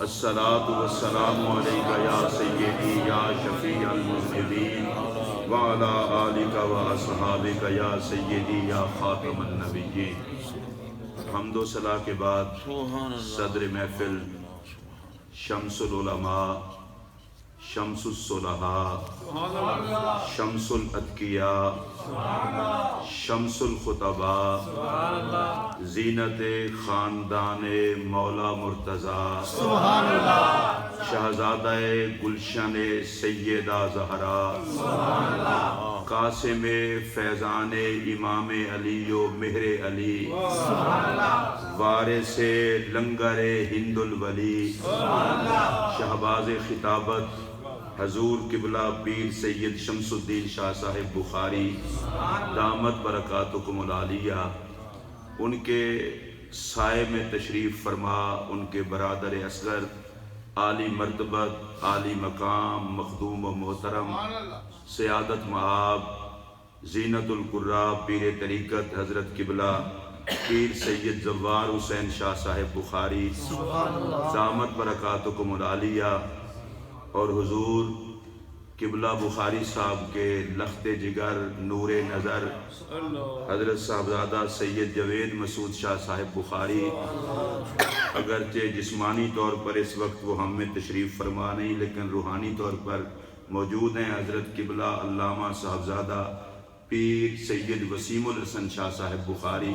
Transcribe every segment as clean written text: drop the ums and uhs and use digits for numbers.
الصلاۃ والسلام علیک یا سیدی یا شفیع المذنبین وعلی آلک و اصحابک یا سیدی یا خاتم النبیین۔ حمد و ثنا کے بعد صدر محفل شمس العلماء، شمس الصلحاء، شمس الاتقیاء، شمس الخطباء، زینت خاندان مولا مرتضی، شہزادہ گلشن سیدہ زہرا، قاسم فیضان امام علی و مہر علی، وارث لنگر ہند الولی، شہباز خطابت حضور قبلہ پیر سید شمس الدین شاہ صاحب بخاری دامت برکاتکم العالیہ، ان کے سائے میں تشریف فرما ان کے برادر اصغر عالی مرتبت، عالی مقام، مخدوم و محترم سیادت مآب زینت القراء پیر طریقت حضرت قبلہ پیر سید زوار حسین شاہ صاحب بخاری دامت برکاتکم العالیہ، اور حضور قبلہ بخاری صاحب کے لخت جگر نور نظر حضرت صاحبزادہ سید جوید مسعود شاہ صاحب بخاری، اگرچہ جسمانی طور پر اس وقت وہ ہم میں تشریف فرما نہیں لیکن روحانی طور پر موجود ہیں، حضرت قبلہ علامہ صاحبزادہ پیر سید وسیم الحسن شاہ صاحب بخاری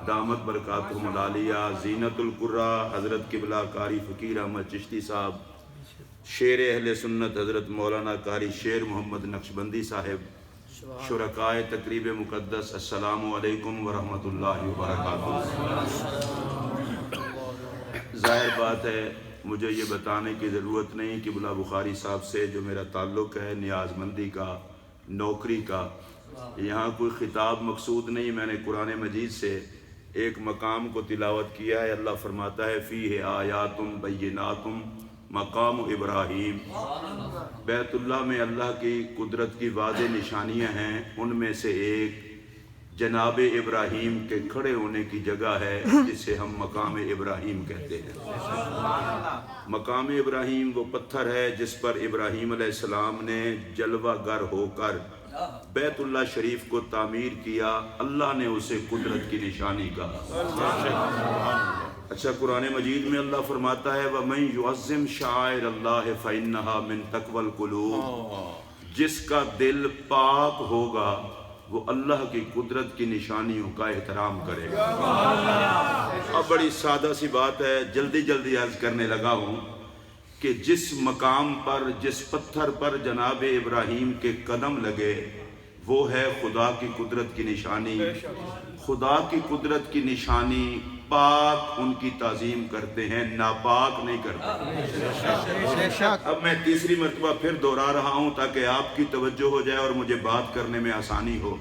دامت برکاتہم العالیہ، زینت القراء حضرت قبلہ قاری فقیر احمد چشتی صاحب، شیر اہل سنت حضرت مولانا قاری شیر محمد نقشبندی صاحب، شرکائے تقریب مقدس، السلام علیکم ورحمۃ اللہ وبرکاتہ۔ ظاہر بات ہے مجھے یہ بتانے کی ضرورت نہیں کہ قبلہ بخاری صاحب سے جو میرا تعلق ہے نیاز مندی کا، نوکری کا، یہاں کوئی خطاب مقصود نہیں، میں نے قرآن مجید سے ایک مقام کو تلاوت کیا ہے۔ اللہ فرماتا ہے فیہ آیات بینات مقام ابراہیم، بیت اللہ میں اللہ کی قدرت کی واضح نشانیاں ہیں، ان میں سے ایک جناب ابراہیم کے کھڑے ہونے کی جگہ ہے جسے ہم مقام ابراہیم کہتے ہیں۔ مقام ابراہیم وہ پتھر ہے جس پر ابراہیم علیہ السلام نے جلوہ گر ہو کر بیت اللہ شریف کو تعمیر کیا، اللہ نے اسے قدرت کی نشانی کہا۔ اچھا قرآن مجید میں اللہ فرماتا ہے وَمَن يُعَظِّمْ شَعَائِرَ اللَّهِ فَإِنَّهَا مِن تَقْوَى الْقُلُوبِ، جس کا دل پاک ہوگا وہ اللہ کی قدرت کی نشانیوں کا احترام کرے گا۔ اب بڑی سادہ سی بات ہے، جلدی جلدی عرض کرنے لگا ہوں کہ جس مقام پر، جس پتھر پر جناب ابراہیم کے قدم لگے وہ ہے خدا کی قدرت کی نشانی۔ خدا کی قدرت کی نشانی پاک ان کی تعظیم کرتے ہیں، ناپاک نہیں کرتے۔ اب میں تیسری مرتبہ پھر دوہرا رہا ہوں تاکہ آپ کی توجہ ہو جائے اور مجھے بات کرنے میں آسانی ہو۔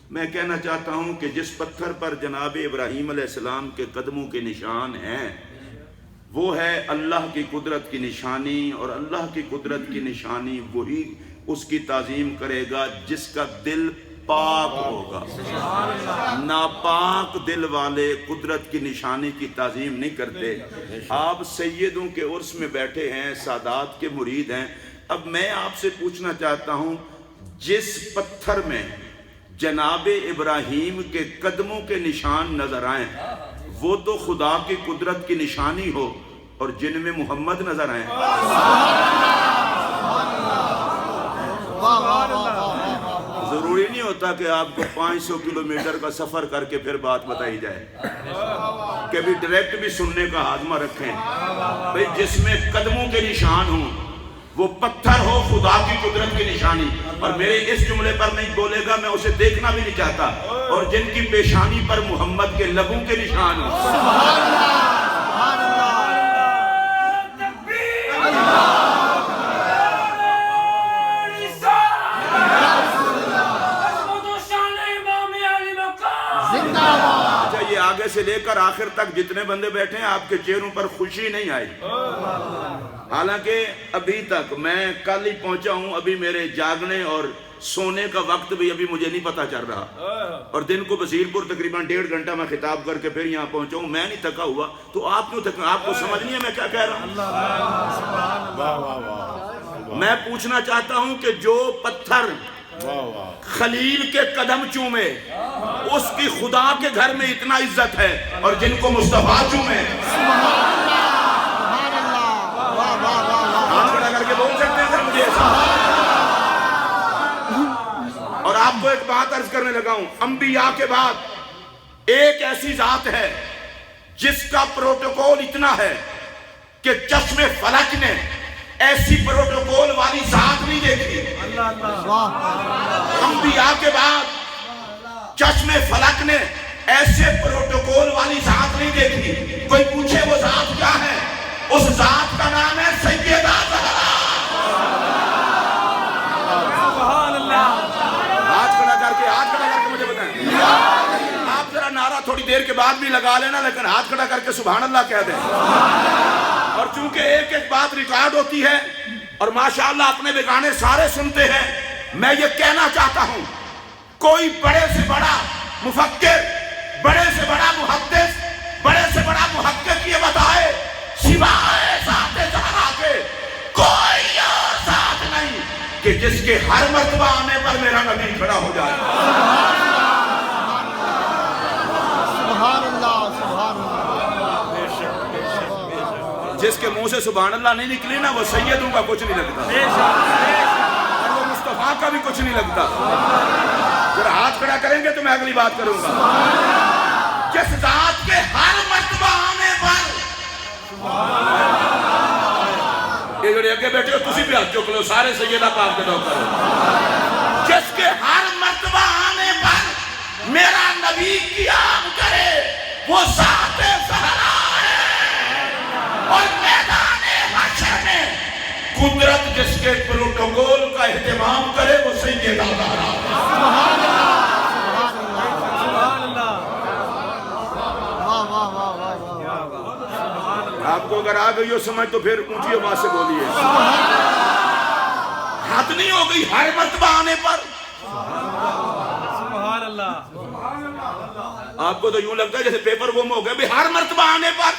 میں کہنا چاہتا ہوں کہ جس پتھر پر جناب ابراہیم علیہ السلام کے قدموں کے نشان ہیں وہ ہے اللہ کی قدرت کی نشانی، اور اللہ کی قدرت کی نشانی وہی اس کی تعظیم کرے گا جس کا دل پاک ہوگا۔ ناپاک دل والے قدرت کی نشانی کی تعظیم نہیں کرتے۔ آپ سیدوں کے عرس میں بیٹھے ہیں، سادات کے مرید ہیں، اب میں آپ سے پوچھنا چاہتا ہوں جس پتھر میں جناب ابراہیم کے قدموں کے نشان نظر آئیں وہ تو خدا کی قدرت کی نشانی ہو، اور جن میں محمد نظر آئیں ضروری نہیں ہوتا کہ آپ کو 500 کلومیٹر کا سفر کر کے پھر بات بتائی جائے، کبھی ڈائریکٹ بھی سننے کا ہاضمہ رکھیں۔ بھئی جس میں قدموں کے نشان ہوں وہ پتھر ہو خدا کی قدرت کی نشانی، اور میرے اس جملے پر نہیں بولے گا میں اسے دیکھنا بھی نہیں چاہتا، اور جن کی پیشانی پر محمد کے لبوں کے نشان ہوں۔ لے کر آخر تک جتنے بندے بیٹھے ہیں آپ کے چہروں پر خوشی نہیں آئی. حالانکہ ابھی تک میں کل ہی پہنچا ہوں, ابھی میرے جاگنے اور سونے کا وقت بھی ابھی مجھے نہیں پتا چل رہا, اور دن کو بصیر پور تقریباً 1.5 گھنٹہ میں خطاب کر کے پھر یہاں پہنچا ہوں. میں نہیں تھکا ہوا تو آپ کیوں تھکا؟ آپ کو سمجھ نہیں ہے میں کیا کہہ رہا ہوں؟ میں پوچھنا چاہتا ہوں کہ جو پتھر خلیل کے قدم چومے اس کی خدا کے گھر میں اتنا عزت ہے, اور جن کو مصطفیٰ چومے ہاتھ کھڑا کر کے بول سکتے ہیں مجھے ایسا. اور آپ کو ایک بات عرض کرنے لگا ہوں, انبیاء کے بعد ایک ایسی ذات ہے جس کا پروٹوکول اتنا ہے کہ چشم فلک نے ایسی پروٹوکول والی ذات نہیں دیکھی. انبیاء کے بعد چشم فلک نے ایسے پروٹوکول والی ذات نہیں دیکھی. کوئی پوچھے وہ ذات کیا ہے؟ اس ذات کا نام ہے سیدہ زہرا. ہاتھ کھڑا کر کے مجھے بتائیں. آپ ذرا نعرہ تھوڑی دیر کے بعد بھی لگا لینا, لیکن ہاتھ کھڑا کر کے سبحان اللہ کہہ دیں. اور چونکہ ایک ایک بات ریکارڈ ہوتی ہے اور ماشاءاللہ اپنے بیگانے سارے سنتے ہیں, میں یہ کہنا چاہتا ہوں کوئی بڑے سے بڑا مفکر, بڑے سے بڑا محدث, بڑے سے بڑا محقق یہ بتائے سوائے ذات زہرا کے کوئی اور ذات نہیں کہ جس کے ہر مرتبہ آنے پر میرا نبی کھڑا ہو جائے. سبحان اللہ, سبحان اللہ. جس کے منہ سے سبحان اللہ نہیں نکلی نا, وہ سیدوں کا کچھ نہیں لگتا اور وہ مصطفیٰ کا بھی کچھ نہیں لگتا. پھر ہاتھ کھڑا کریں گے تو میں اگلی بات کروں گا. جس ذات کے ہر مرتبہ آنے پر یہ جو اگے بیٹھے ہو تسی بھی ہاتھ چک لو, سارے سیدہ پاک کے دعا کرو. جس کے ہر مرتبہ آنے پر میرا نبی قیام کرے وہ ذات زہرا ہے, اور میدان حشر میں قدرت جس کے پروٹوکول کا اہتمام کرے وہ سیدہ زہرا ہے. سبحان اللہ, سبحان اللہ. واہ واہ واہ واہ واہ. آپ کو اگر آ گئی ہو سمجھ تو پھر اونچی آواز سے بولیے. حد نہیں ہو گئی ہر مرتبہ آنے پر؟ سبحان اللہ. آپ کو تو یوں لگتا ہے جیسے پیپر گم ہو گیا بھی ہر مرتبہ آنے پر.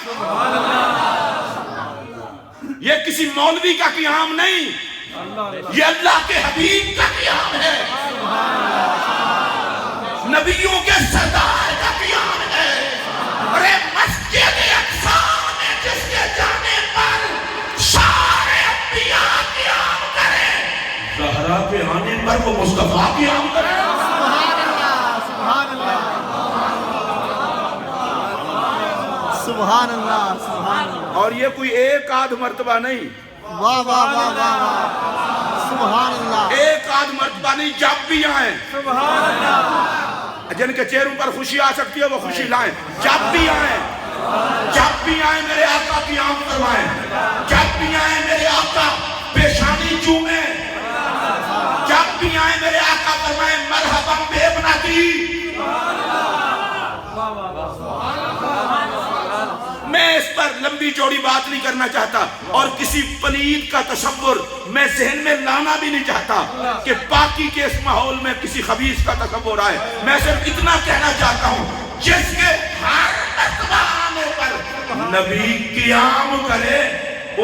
یہ کسی مولوی کا قیام نہیں, یہ اللہ کے حبیب کا قیام ہے, نبیوں کے سردار کا قیام ہے. ارے مسجد اقصی میں جس کے جانے پر سارے انبیاء قیام کریں, زہرا کے آنے پر وہ مصطفیٰ قیام کریں. سبحان اللہ, سبحان اللہ. سبحان اللہ, سبحان اللہ. اور یہ کوئی ایک آدھ مرتبہ نہیں, واہ واہ واہ واہ. سبحان اللہ. ایک آدھ مرتبہ نہیں, جب بھی آئیں. سبحان اللہ. جن کے چہروں پر خوشی آ سکتی ہے وہ خوشی لائیں. جب بھی آئیں, جب بھی آئیں میرے آقا قیام کروائیں. جب بھی آئیں میرے آقا پیشانی چومیں. جب بھی آئیں میرے آقا فرمائیں مرحبا بے ابنتی. میں اس پر لمبی چوڑی بات نہیں کرنا چاہتا, اور کسی پلید کا تصور میں ذہن میں لانا بھی نہیں چاہتا کہ باقی کے اس ماحول میں کسی خبیث کا تصور آئے. میں صرف اتنا کہنا چاہتا ہوں جس کے ہر مرتبہ آنے پر نبی قیام کرے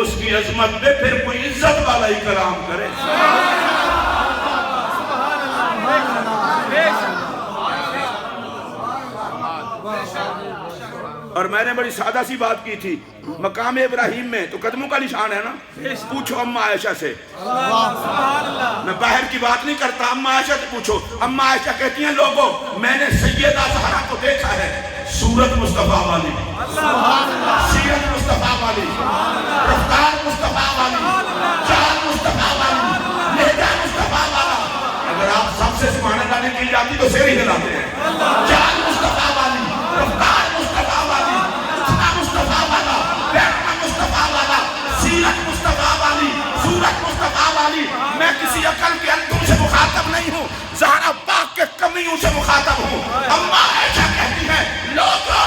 اس کی عظمت پہ پھر کوئی عزت والا ہی کلام کرے. اور میں نے بڑی سادہ سی بات کی تھی, مقام ابراہیم میں تو قدموں کا نشان ہے نا. پوچھو اما عائشہ سے, میں باہر کی بات نہیں کرتا, اما عائشہ سے پوچھو. اما عائشہ کہتی ہیں لوگوں میں نے سیدہ زہرا کو دیکھا ہے, صورت مصطفیٰ والی, سیرت مصطفیٰ والی, رفتار مصطفیٰ والی, چال مصطفیٰ والی, لہجہ مصطفیٰ والا. اگر آپ سب سے سبحان اللہ نہیں کی جاتی تو سیر ہی ہلاتے ہیں. چال مصطفیٰ والی, رفتار مصطفیٰ والی, اٹھنا مصطفیٰ والا, بیٹھنا مصطفیٰ والا, سیرت مصطفیٰ والی, صورت مصطفیٰ والی. میں کسی عقل کے اندھوں سے مخاطب نہیں ہوں, زہرا پاک کے کمیوں سے مخاطب ہوں. اما عائشہ کہتی ہے لوگوں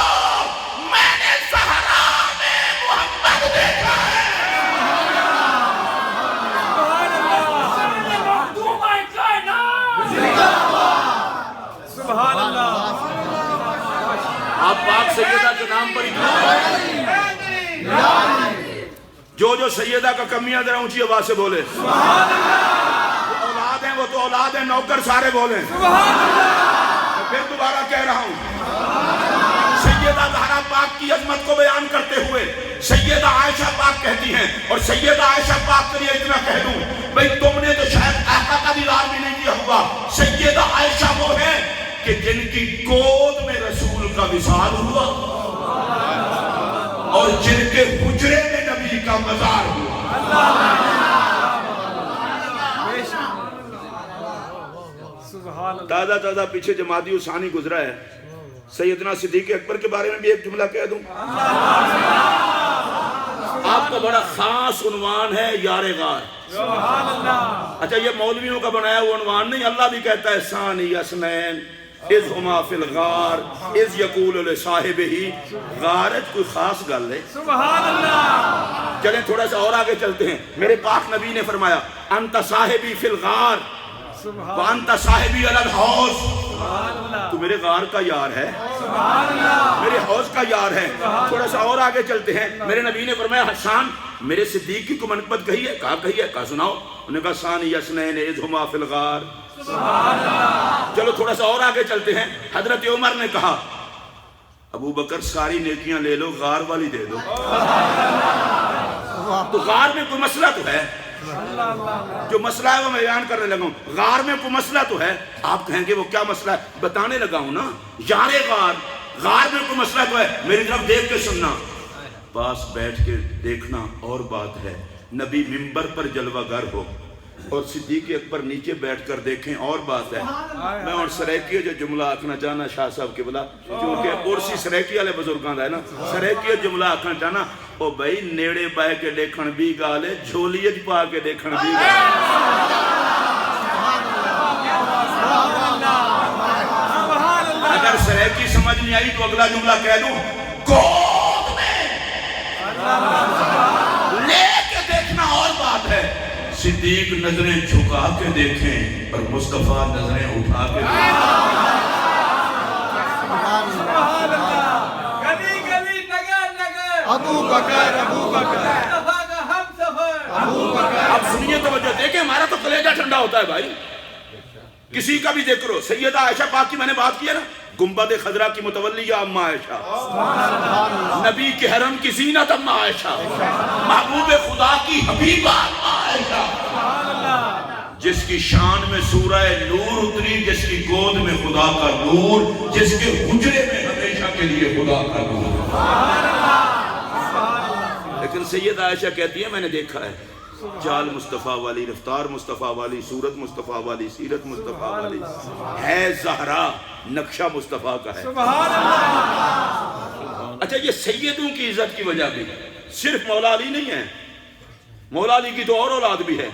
جو سیدہ کا کمیاں ذرا اونچی آواز سے بولے سبحان اللہ، جو اولاد ہیں وہ تو اولاد ہیں، نوکر سارے بولیں سبحان اللہ، پھر دوبارہ کہہ رہا ہوں، سیدہ زہرا پاک کی عظمت کو بیان کرتے ہوئے سیدہ عائشہ پاک کہتی ہیں، اور سیدہ عائشہ پاک کے لیے اتنا کہہ دوں بھئی تم نے تو شاید آقا کا دیدار بھی نہیں کیا ہوا، سیدہ عائشہ وہ ہے کہ جن کی گود میں رسول کا وصال ہوا اور جن کے حجرے میں نبی کا مزار ہوا۔ تازہ تازہ پیچھے جمادی ثانی گزرا ہے، سیدنا صدیق اکبر کے بارے میں بھی ایک جملہ کہہ دوں۔ آپ کا بڑا خاص عنوان ہے یار غار۔ سبحان اللہ، اچھا یہ مولویوں کا بنایا وہ عنوان نہیں، اللہ بھی کہتا ہے ثانی اثنین اذ ہما فی الغار اذ یقول لصاحبہ، غارت کوئی خاص گل ہے۔ سبحان اللہ، چلیں تھوڑا سا اور آگے چلتے ہیں، میرے پاک نبی نے فرمایا انت صاحبی فی الغار سبحان وانت صاحبی علی الحوض، اللہ، تو میرے غار کا یار ہے، سبحان اللہ، میرے حوض کا یار ہے۔ تھوڑا سا اور آگے چلتے ہیں، میرے نبی نے فرمایا حسان میرے صدیق کی کو منقبت کہی ہے، کہا سناؤ، انہوں نے کہا ثانی اثنین اذ ہما فی الغار۔ چلو تھوڑا سا اور آگے چلتے ہیں، حضرت عمر نے کہا ابو بکر ساری نیکیاں لے لو غار والی دے دو، تو غار میں کوئی مسئلہ تو ہے، جو مسئلہ ہے وہ میں بیان کرنے لگا ہوں، غار میں کوئی مسئلہ تو ہے۔ آپ کہیں گے وہ کیا مسئلہ ہے، بتانے لگا ہوں نا، یار غار میں کوئی مسئلہ تو ہے، میری طرف دیکھ کے سننا، پاس بیٹھ کے دیکھنا اور بات ہے، نبی منبر پر جلوہ گر ہو اور صدیق اکبر نیچے بیٹھ کر دیکھیں اور بات ہے۔ میں اور سریکی جو جملہ آکھنا چاہنا شاہ صاحب کے بلا، کیونکہ ارسی سریکی والے بزرگاں دا ہے نا، سریکی جملہ آکھنا چاہنا او بھائی نیڑے بائے کے دیکھن بھی گالے، جھولیج پا کے دیکھن بھی گالے۔ اگر سریکی سمجھ نہیں آئی تو اگلا جملہ کہہ دوں، گود میں لے کے دیکھنا اور بات ہے، صدیق نظریں جھکا کے دیکھیں اور مصطفیٰ نظریں اٹھا کے دیکھیں۔ سبحان اللہ، گلی گلی نگر نگر ابو بکر مصطفیٰ کا ہم سفر، ابو بکر اب سنیے توجہ، دیکھیں ہمارا تو کلیجہ ٹھنڈا ہوتا ہے بھائی، کسی کا بھی ذکر ہو، سیدہ عائشہ پاک کی میں نے بات کی ہے نا، گنبد خضرا کی متولیہ اما عائشہ، نبی کے حرم کی زینت اما عائشہ، محبوب خدا کی حبیبہ اما عائشہ، جس کی شان میں سورہ نور اتری، جس کی گود میں خدا کا نور، جس کے حجرے میں ہمیشہ کے لیے خدا کا نور۔ لیکن سیدہ عائشہ کہتی ہے میں نے دیکھا ہے، چال مصطفیٰ والی، رفتار مصطفیٰ والی، صورت مصطفیٰ والی، سیرت مصطفیٰ والی، ہے زہرا نقشہ مصطفیٰ کا ہے۔ سبحان اللہ، اچھا یہ سیدوں کی عزت کی وجہ بھی صرف مولا علی نہیں ہے، مولا علی کی تو اور اولاد بھی ہے،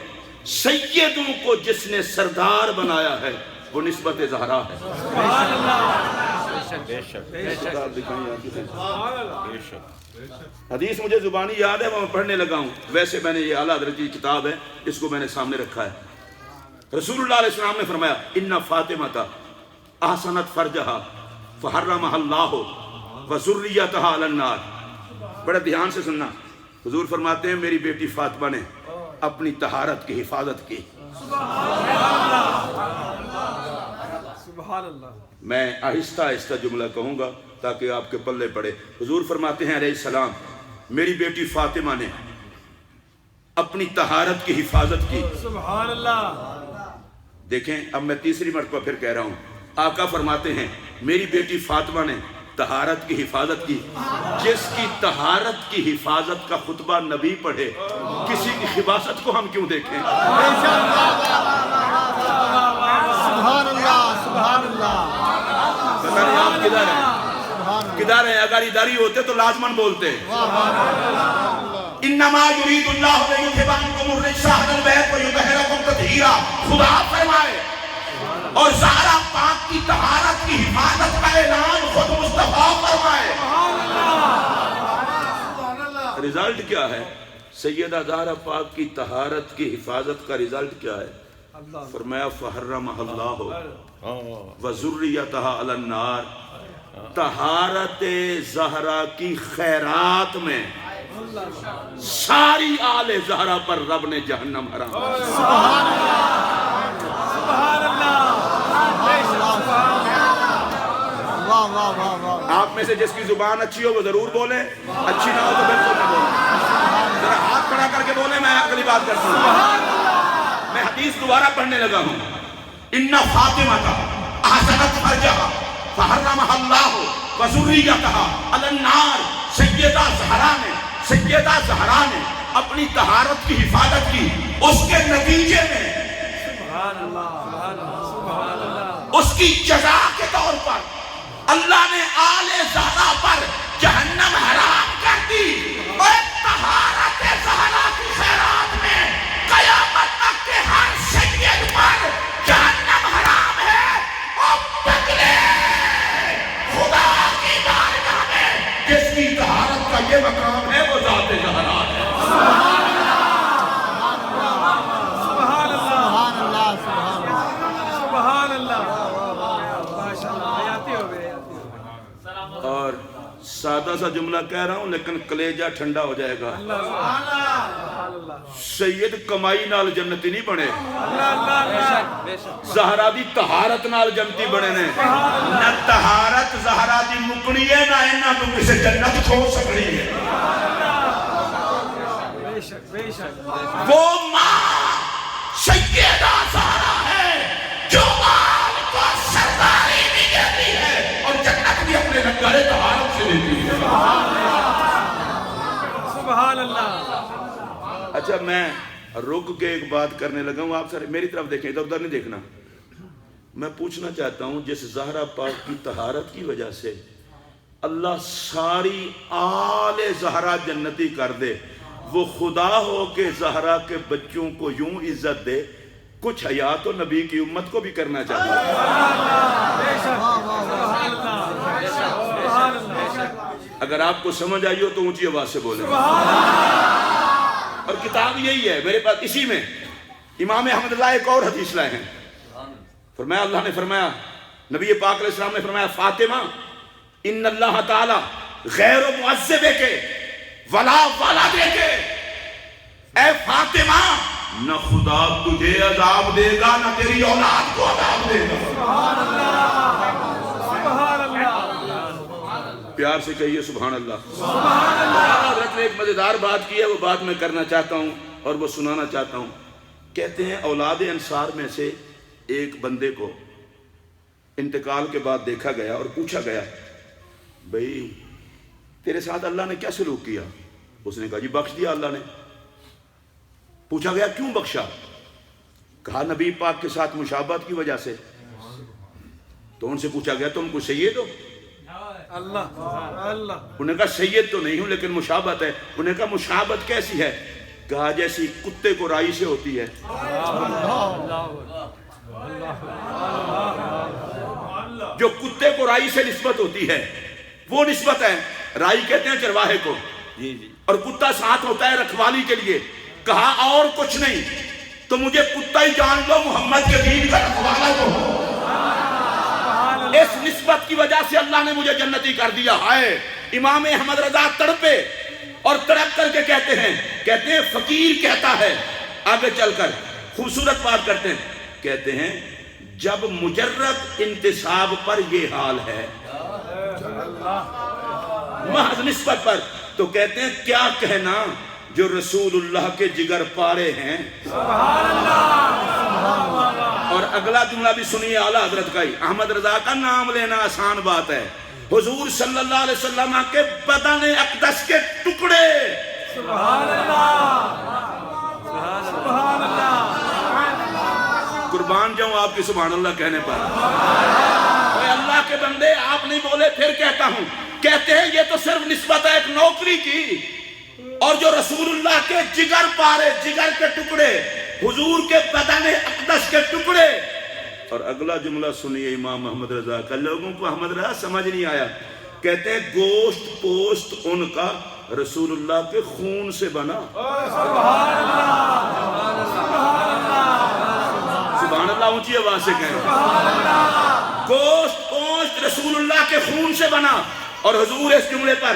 سیدوں کو جس نے سردار بنایا ہے وہ نسبت زہرا ہے۔ سبحان اللہ، حدیث مجھے زبانی یاد ہے، میں پڑھنے لگا ہوں، ویسے میں نے یہ اعلیٰ حضرت کی کتاب ہے، اس کو میں نے سامنے رکھا ہے۔ رسول اللہ علیہ السلام نے فرمایا ان فاطمہ احسنت فرجہا فحرمہا اللہ وذریتہا علی النار۔ بڑا دھیان سے سننا، حضور فرماتے ہیں میری بیٹی فاطمہ نے اپنی طہارت کی حفاظت کی۔ سبحان اللہ، میں آہستہ آہستہ جملہ کہوں گا تاکہ آپ کے پلے پڑے۔ حضور فرماتے ہیں علیہ السلام میری بیٹی فاطمہ نے اپنی طہارت کی حفاظت کی۔ سبحان اللہ، دیکھیں اب میں تیسری مرتبہ پھر کہہ رہا ہوں، آقا فرماتے ہیں میری بیٹی فاطمہ نے طہارت کی حفاظت کی۔ جس کی طہارت کی حفاظت کا خطبہ نبی پڑھے، کسی کی خباثت کو ہم کیوں دیکھیں؟ سبحان اللہ سبحان اللہ پتہ نہیں آپ کدھر ہیں، کدھر ہیں؟ اگر ادھر ہی ہوتے تو لازمن بولتے۔ انما یرید اللہ لیذھب عنکم الرجس اہل البیت ویطہرکم تطہیرا، خدا فرمائے اور زہرا پاک کی طہارت کی حفاظت کا اعلان خود مصطفیٰ فرمائے۔ رزلٹ کیا ہے؟ سیدہ زہرا پاک کی طہارت کی حفاظت کا رزلٹ کیا ہے؟ فرمایا فحرمہ اللہ وذریتہا علی النار، طہارت زہرا کی خیرات میں ساری آل زہرا پر رب نے جہنم حرام سبحان اللہ واہ واہ واہ واہ آپ میں سے جس کی زبان اچھی ہو وہ ضرور بولیں، اچھی نہ ہو تو بالکل نہ بولیں۔ ذرا ہاتھ کھڑا کر کے بولیں، میں اگلی بات کرتا ہوں۔ میں حدیث دوبارہ پڑھنے لگا ہوں۔ ان فاطمہ احسنت فرجہا فحرمها اللہ وذریتہا علی النار۔ سیدہ زہرا نے اپنی طہارت کی حفاظت کی، اس کے نتیجے میں اس کی جزا کے طور پر اللہ نے آل زہرا پر جہنم حرام کر دی۔ اور طہارت زہرا کی خیرات میں قیامت تک کے ہر سید پر جہنم حرام ہے۔ اور بدلے خدا کی بارگاہ میں جس کی طہارت کا یہ مقام ہے وہ ذات زہرا ہے۔ اور سادہ سا جملہ کہہ رہا ہوں لیکن کلیجہ ٹھنڈا ہو جائے گا۔ سید کمائی نال جنتی نہیں بنے، زہرا دی طہارت نال جنتی بنے نے۔ نہ طہارت زہرا دی مکنی ہے نہ انہاں تو کسے جنت کھو سکڑی ہے۔ وہ ماں سیدہ زہرا ہے جو مال کو سرداری بھی دیتی ہے اور جنت بھی اپنے لنگر طہارت سے دیتی ہے۔ سبحان اللہ۔ اچھا میں رک کے ایک بات کرنے لگا ہوں، آپ سارے میری طرف دیکھیں، ادھر ادھر نہیں دیکھنا۔ میں پوچھنا چاہتا ہوں جس زہرا پاک کی طہارت کی وجہ سے اللہ ساری آل زہرا جنتی کر دے، وہ خدا ہو کے زہرا کے بچوں کو یوں عزت دے، کچھ حیا تو نبی کی امت کو بھی کرنا چاہیے۔ اگر آپ کو سمجھ آئی ہو تو اونچی آواز سے بولیں۔ اور کتاب یہی ہے میرے پاس، اسی میں امام احمد اللہ ایک اور حدیث لائے ہیں۔ فرمایا اللہ نے فرمایا، نبی پاک علیہ السلام نے فرمایا، فاطمہ ان اللہ تعالی غیر معذب کے ولا والد کے، اے فاطمہ نہ خدا تجھے عذاب دے گا نہ تیری اولاد کو عذاب دے گا۔ سبحان اللہ، سبحان اللہ۔ پیار سے کہیے سبحان اللہ۔ سبحان اللہ۔ حضرت نے ایک مزیدار بات کی ہے، وہ بات میں کرنا چاہتا ہوں اور وہ سنانا چاہتا ہوں۔ کہتے ہیں اولاد انصار میں سے ایک بندے کو انتقال کے بعد دیکھا گیا اور پوچھا گیا، بھئی تیرے ساتھ اللہ نے کیا سلوک کیا؟ اس نے کہا جی بخش دیا اللہ نے۔ پوچھا گیا کیوں بخشا؟ کہا نبی پاک کے ساتھ مشابہت کی وجہ سے۔ تو ان سے پوچھا گیا تم کو سید ہو؟ اللہ اللہ۔ انہوں نے کہا سید تو نہیں ہوں لیکن مشابہت ہے۔ انہوں نے کہا مشابہت کیسی ہے؟ کہا جیسی کتے کو رائی سے ہوتی ہے۔ جو کتے کو رائی سے نسبت ہوتی ہے وہ نسبت ہے، رائی کہتے ہیں چرواہے کو، اور کتا ساتھ ہوتا ہے رکھوالی کے لیے۔ کہا اور کچھ نہیں تو مجھے کتا ہی جان لو، محمد کے دین کا رکھوالا تو ہو۔ اس نسبت کی وجہ سے اللہ نے مجھے جنتی کر دیا ہے۔ امام احمد رضا تڑپے اور تڑپ کر کے کہتے ہیں فقیر کہتا ہے، آگے چل کر خوبصورت بات کرتے ہیں، کہتے ہیں جب مجرد انتصاب پر یہ حال ہے، محض نسبت پر، تو کہتے ہیں کیا کہنا جو رسول اللہ کے جگر پارے ہیں۔ سبحان اللہ۔ اور اگلا جملہ بھی سنیے اعلیٰ حضرت کا ہی۔ احمد رضا کا نام لینا آسان بات ہے، حضور صلی اللہ علیہ وسلم کے بدن اقدس کے ٹکڑے۔ سبحان اللہ، سبحان اللہ۔ قربان جاؤں آپ کی سبحان اللہ کہنے پر۔ اے اللہ کے بندے آپ نہیں بولے پھر کہتا ہوں، کہتے ہیں یہ تو صرف نسبت ہے ایک نوکری کی، اور جو رسول اللہ کے جگر پارے، جگر کے ٹکڑے، حضور کے بدن اقدس کے ٹکڑے۔ اور اگلا جملہ سنیے امام محمد رضا کا، لوگوں کو احمد رضا سمجھ نہیں آیا، کہتے ہیں گوشت پوست ان کا رسول اللہ کے خون سے بنا۔ سبحان اللہ، سبحان اللہ اونچی آواز سے کہیں، گوشت پوست رسول اللہ کے خون سے بنا۔ اور حضور اس جملے پر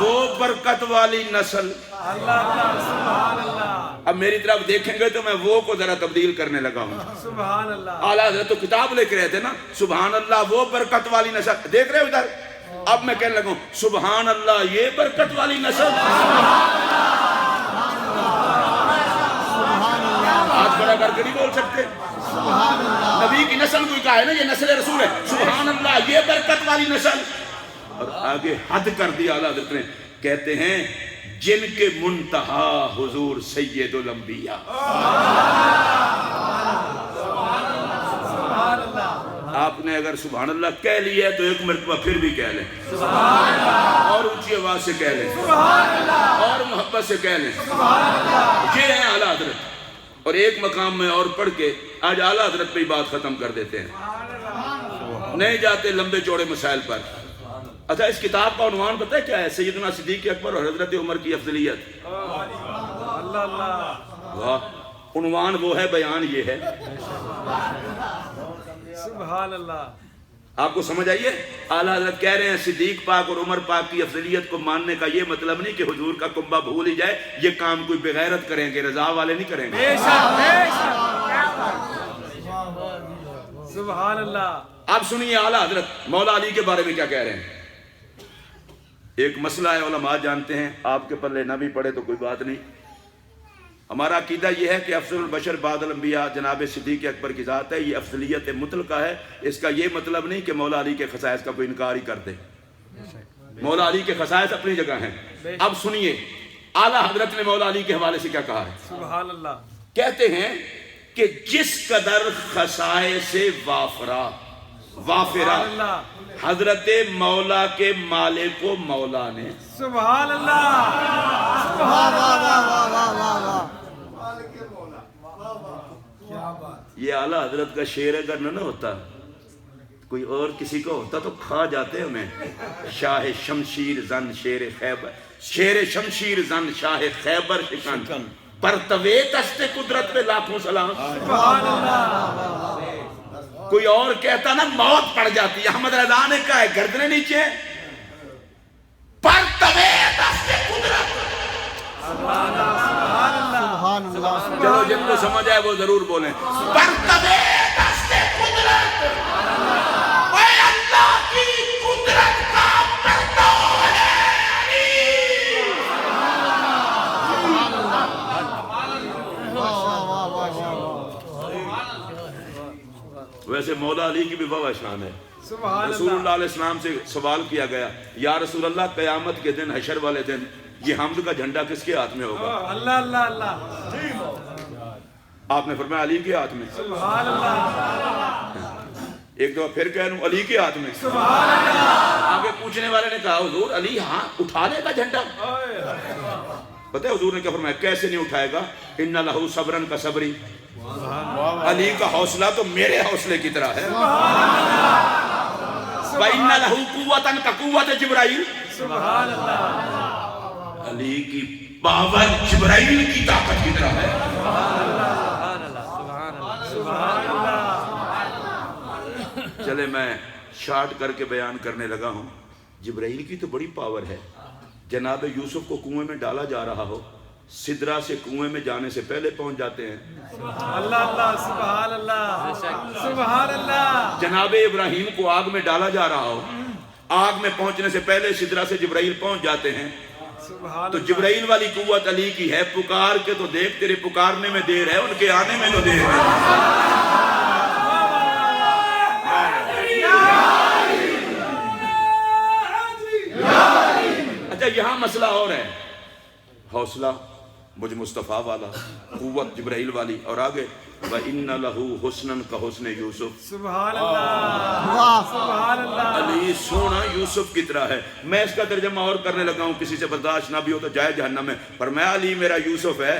وہ برکت والی نسل. اب میری طرف دیکھیں گے تو میں وہ کو ذرا تبدیل کرنے لگا ہوں. سبحان اللہ. اعلیٰ حضرت تو کتاب لے کے رہے تھے نا, سبحان اللہ وہ برکت والی نسل. دیکھ رہے ہو ادھر, اب میں کہنے لگا ہوں سبحان اللہ یہ برکت والی نسل. ہاتھ بڑا کر کے نہیں بول سکتے. نبی کی نسل کوئی کہا ہے نا, یہ نسل رسول ہے. سبحان اللہ یہ برکت والی نسل. اور آگے حد کر دیا اعلیٰ حضرت نے, کہتے ہیں جن کے منتہا حضور سید الانبیاء. آپ نے اگر سبحان اللہ کہہ لیا ہے تو ایک مرتبہ پھر بھی کہہ لیں, اور اونچی آواز سے کہہ لیں, اور محبت سے کہہ لیں. یہ ہیں اعلیٰ حضرت. اور ایک مقام میں اور پڑھ کے آج اعلیٰ حضرت پہ ہی بات ختم کر دیتے ہیں, نہیں جاتے لمبے چوڑے مسائل پر. اچھا اس کتاب کا عنوان پتہ ہے کیا ہے؟ سیدنا صدیق اکبر اور حضرت عمر کی افضلیت. واہ, عنوان وہ ہے, بیان یہ ہے. سبحان اللہ. آپ کو سمجھ آئیے؟ اعلیٰ حضرت کہہ رہے ہیں صدیق پاک اور عمر پاک کی افضلیت کو ماننے کا یہ مطلب نہیں کہ حضور کا کنبہ بھول ہی جائے. یہ کام کوئی بغیرت کریں گے, رضا والے نہیں کریں گے. سبحان اللہ. آپ سنیے اعلیٰ حضرت مولا علی کے بارے میں کیا کہہ رہے ہیں. ایک مسئلہ ہے, علماء جانتے ہیں, آپ کے پلے نہ بھی پڑے تو کوئی بات نہیں. ہمارا عقیدہ یہ ہے کہ افضل البشر بعد الانبیاء جناب صدیق اکبر کی ذات ہے. یہ افضلیت مطلقہ ہے. اس کا یہ مطلب نہیں کہ مولا علی کے خصائص کا کوئی انکار ہی کر دے. مولا علی کے خصائص اپنی جگہ ہیں. اب سنیے اعلیٰ حضرت نے مولا علی کے حوالے سے کیا کہا ہے. سبحان اللہ. کہتے ہیں کہ جس قدر خصائص وافرہ حضرت مولا کے مالک کو مولا نے. سبحان اللہ. یہ اعلیٰ حضرت کا شعر اگر نہ ہوتا, کوئی اور کسی کو ہوتا تو کھا جاتے ہمیں. شاہ شمشیر زن شیر خیبر, شیر شمشیر زن شاہ خیبر شکن, پرتوے دست قدرت پہ لاکھوں سلام. سبحان اللہ. کوئی اور کہتا نا موت پڑ جاتی. احمد رضا نے کہا ہے گردنے نیچے, پرتوے دست قدرت. چلو جن کو سمجھ آئے وہ ضرور بولیں, پرتوے دست قدرت. اے اللہ کی قدرت کا پرتو ہے ویسے مولا علی کی بھی بہت شان ہے. رسول اللہ علیہ السلام سے سوال کیا گیا, یا رسول اللہ قیامت کے دن, حشر والے دن, یہ حمد کا جھنڈا کس کے ہاتھ میں ہوگا؟ اللہ اللہ اللہ. آپ نے فرمایا علی کے ہاتھ میں. سبحان اللہ. ایک دفعہ پھر کہہ رہا ہوں علی کے ہاتھ میں. سبحان اللہ. آگے پوچھنے والے نے کہا حضور علی ہاں اٹھا لے گا جھنڈا. پتہ ہے حضور نے کیا فرمایا, کیسے نہیں اٹھائے گا؟ ان لہو صبرن کا صبری. علی کا حوصلہ تو میرے حوصلے کی طرح ہے. وَإِنَّ لَهُ قُوَّةً كَقُوَّةِ جبرائیل. سبحان اللہ. علی کی پاور جبرائیل کی طاقت کی طرح ہے. سبحان اللہ. چلے میں شارٹ کر کے بیان کرنے لگا ہوں. جبرائیل کی تو بڑی پاور ہے. جناب یوسف کو کنویں میں ڈالا جا رہا ہو, سدرا سے کنویں میں جانے سے پہلے پہنچ جاتے ہیں. اللہ اللہ. سبحان اللہ. سبحان اللہ. جناب ابراہیم کو آگ میں ڈالا جا رہا ہو, آگ میں پہنچنے سے پہلے سدرا سے جبرائیل پہنچ جاتے ہیں. تو جبرائیل والی قوت علی کی ہے. پکار کے تو دیکھ, تیرے پکارنے میں دیر ہے, ان کے آنے میں تو دیر ہے. اچھا یہاں مسئلہ اور ہے. حوصلہ مجھ مصطفیٰ والا, قوت جبرائیل والی, اور آگے وَإِنَّ لَهُ حُسْنًا كَحُسْنِ يُوسُف. سبحان اللہ. سبحان اللہ. علی سونا یوسف کی طرح ہے. میں اس کا ترجمہ اور کرنے لگا ہوں, کسی سے برداشت نہ بھی ہو تو جائے جہنم میں, پر میں علی میرا یوسف ہے.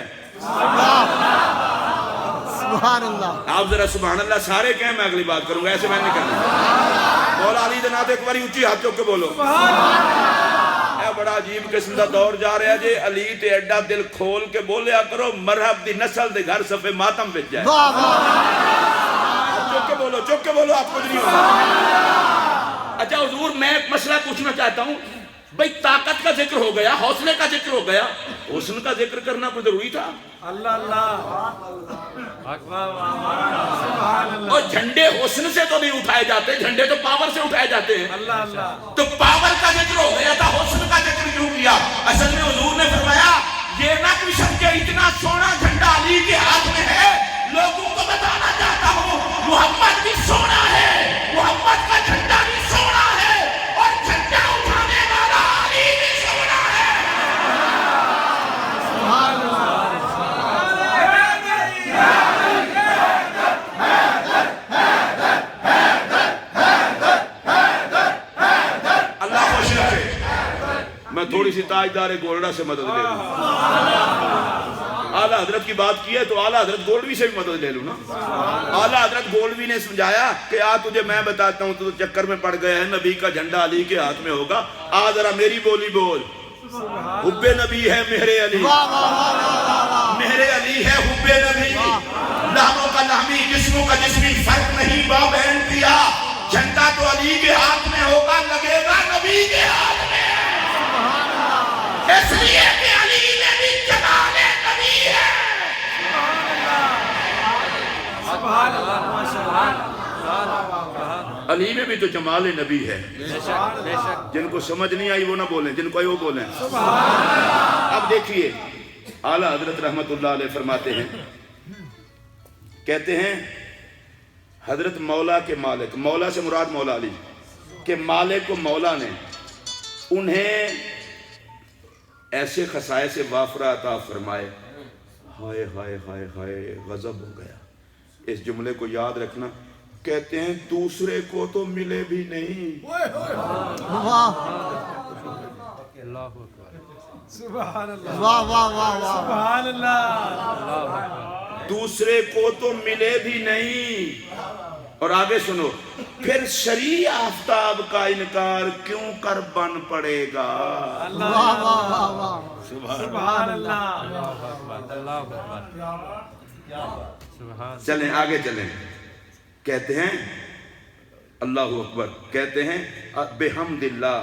سبحان اللہ. آپ ذرا سبحان اللہ سارے کہیں, میں اگلی بات کروں گا, ایسے میں نہیں کرنا. مولا علی جناب ایک باری اونچی ہاتھ چوک کے بولو. بڑا عجیب قسم دا دور جا رہا ہے جی. علی تے ایڈا دل کھول کے بولیا کرو, مرحب دی نسل دے گھر صفے ماتم وچ جائے. چوک کے بولو, چوک کے بولو, آپ کچھ نہیں ہوگا. اچھا حضور میں ایک مسئلہ پوچھنا چاہتا ہوں، بھئی طاقت کا ذکر ہو گیا، حوصلے کا ذکر ہو گیا، حسن کا ذکر کرنا کوئی ضروری تھا؟ اللہ اللہ سبحان اللہ اور جھنڈے حسن سے تو نہیں اٹھائے جاتے، جھنڈے تو پاور سے اٹھائے جاتے ہیں۔ اللہ اللہ تو پاور کا ذکر ہو گیا تھا، حسن کا ذکر کیوں کیا؟ اصل میں حضور نے فرمایا یہ نہ کوئی سمجھے اتنا سونا جھنڈا علی کے ہاتھ میں ہے، لوگوں کو بتانا چاہتا ہوں محمد بھی سونا ہے، محمد کا جھنڈا بھی سونا ہے، اور جھنڈا اٹھانے والا علی بھی سونا ہے۔ سبحان اللہ اللہ خوش رکھے۔ میں تھوڑی سی تاجدار گولڈا سے مدد لے لوں، اعلیٰ حضرت کی بات کی ہے تو اعلیٰ حضرت گولڈوی سے بھی مدد لے لوں نا۔ اعلیٰ حضرت گولڈوی نے سمجھایا کہ تجھے میں بتاتا ہوں، تو چکر میں پڑ گیا ہے، نبی کا جھنڈا علی کے ہاتھ میں ہوگا، ذرا میری بولی بول، حب نبی ہے میرے علی، میرے علی ہے حب نبی، لہموں کا لہمی جسموں کا جسمی فرق نہیں با بہن کیا، جھنڈا تو علی کے ہاتھ میں ہوگا، لگے گا نبی کے ہاتھ میں، اس لیے کہ علی میں بھی جمال نبی ہے۔ سبحان اللہ ماشاء اللہ علی میں بھی تو جمال نبی ہے۔ جن کو سمجھ نہیں آئی وہ نہ بولیں، جن کو آئی وہ بولیں۔ اب دیکھیے اعلیٰ حضرت رحمت اللہ علیہ فرماتے ہیں، کہتے ہیں حضرت مولا کے مالک، مولا سے مراد مولا علی کہ مالک کو مولا نے انہیں ایسے خصائص وافرہ عطا فرمائے، ہائے ہائے ہائے ہائے غضب ہو گیا۔ اس جملے کو یاد رکھنا، کہتے ہیں دوسرے کو تو ملے بھی نہیں، واہ سبحان اللہ واہ واہ واہ واہ سبحان اللہ دوسرے کو تو ملے بھی نہیں۔ اور آگے سنو، پھر شریع آفتاب کا انکار کیوں کر بن پڑے گا؟ واہ واہ واہ واہ سبحان اللہ چلیں آگے چلیں، کہتے ہیں اللہ اکبر، کہتے ہیں بحمد اللہ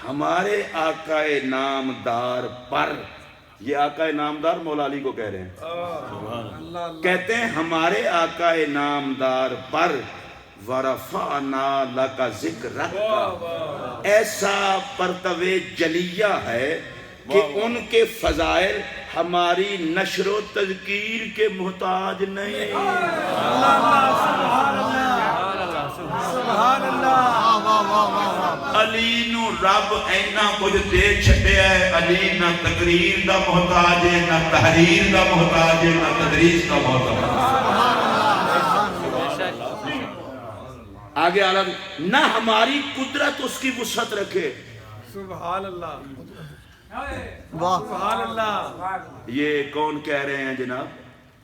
ہمارے آقا نامدار پر، یہ آقا نامدار مولا علی کو کہہ رہے ہیں، کہتے ہیں ہمارے آقا نامدار پر ورفعنا لک ذکرک کا ایسا پرتوے جلیہ ہے کہ ان کے فضائل ہماری نشر و تذکیر کے محتاج نہیں۔ سبحان اللہ واہ واہ واہ واہ علی نو رب اینا کچھ دے چھڑیا ہے، علی نہ تقریر دا محتاج ہے، نہ تحریر دا محتاج ہے، نہ تدریس دا محتاج ہے۔ آگے آلہ نہ ہماری قدرت اس کی وسعت رکھے۔ سبحان اللہ واہ سبحان اللہ یہ کون کہہ رہے ہیں جناب؟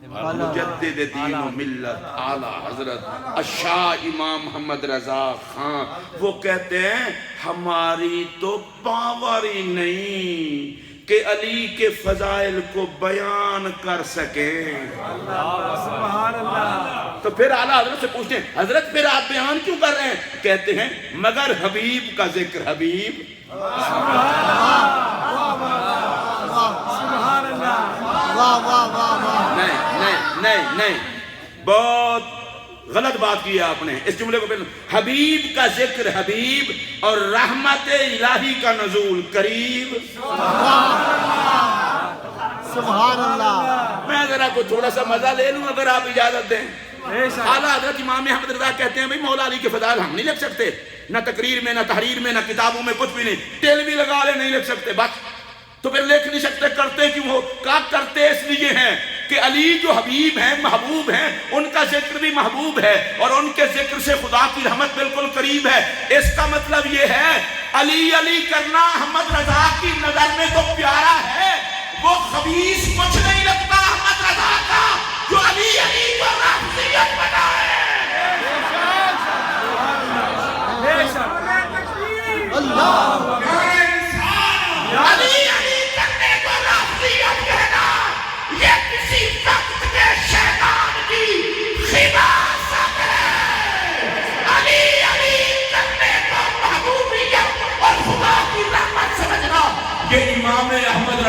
مجدد دین و ملت اعلیٰ حضرت الشاہ امام محمد رضا خان، وہ کہتے ہیں ہماری تو پاور ہی نہیں کہ علی کے فضائل کو بیان کر سکیں۔ سبحان اللہ تو پھر اعلیٰ حضرت سے پوچھتے ہیں حضرت پھر آپ بیان کیوں کر رہے ہیں؟ کہتے ہیں مگر حبیب کا ذکر، حبیب سبحان اللہ واہ واہ واہ واہ نہیں نہیں نہیں نہیں، بہت غلط بات کی ہے آپ نے اس جملے کو۔ حبیب کا ذکر حبیب اور رحمت الہی کا نزول قریب۔ سبحان اللہ میں ذرا کو تھوڑا سا مزہ لے لوں اگر آپ اجازت دیں۔ اعلیٰ حضرت امام احمد رضا کہتے ہیں بھئی مولا علی کے فضائل ہم نہیں لکھ سکتے، نہ تقریر میں، نہ تحریر میں، نہ کتابوں میں، کچھ بھی نہیں، ٹیل بھی لگا لے نہیں لکھ سکتے بس۔ تو پھر لکھ نہیں سکتے، کرتے کیوں ہو؟ کہا کرتے اس لیے ہیں کہ علی جو حبیب ہیں، محبوب ہیں، ان کا ذکر بھی محبوب ہے اور ان کے ذکر سے خدا کی رحمت بالکل قریب ہے۔ اس کا مطلب یہ ہے علی علی کرنا احمد رضا کی نظر میں تو پیارا ہے، وہ خبیث کچھ نہیں لگتا احمد رضا کا جو علی علی کو رفضیت بنا ہے۔ اللہ علی علی کرنے کو رفضیت کہنا یہ کسی وقت کے شیطان کی خباثت ہے۔ علی علی کرنے کو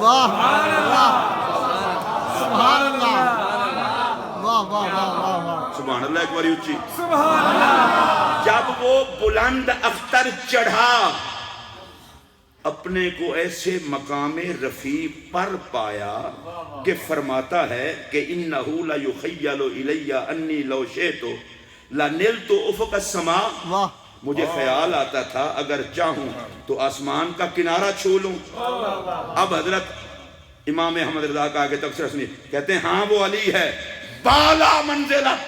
واہ واہ سبحان اللہ واہ واہ واہ واہ واہ سبحان اللہ ایک باری اونچی. سبحان اللہ. جب وہ بلند اختر چڑھا اپنے کو ایسے مقام رفیع پر پایا کہ فرماتا ہے کہ انہو لیخیل الی انی لو شئت لنلت افق السماء. واہ مجھے خیال آتا تھا اگر چاہوں تو آسمان کا کنارہ چھو لوں. اب حضرت امام احمد رضا کا آگے تفسیر سنیے, کہتے ہیں ہاں وہ علی ہے بالا منزلت.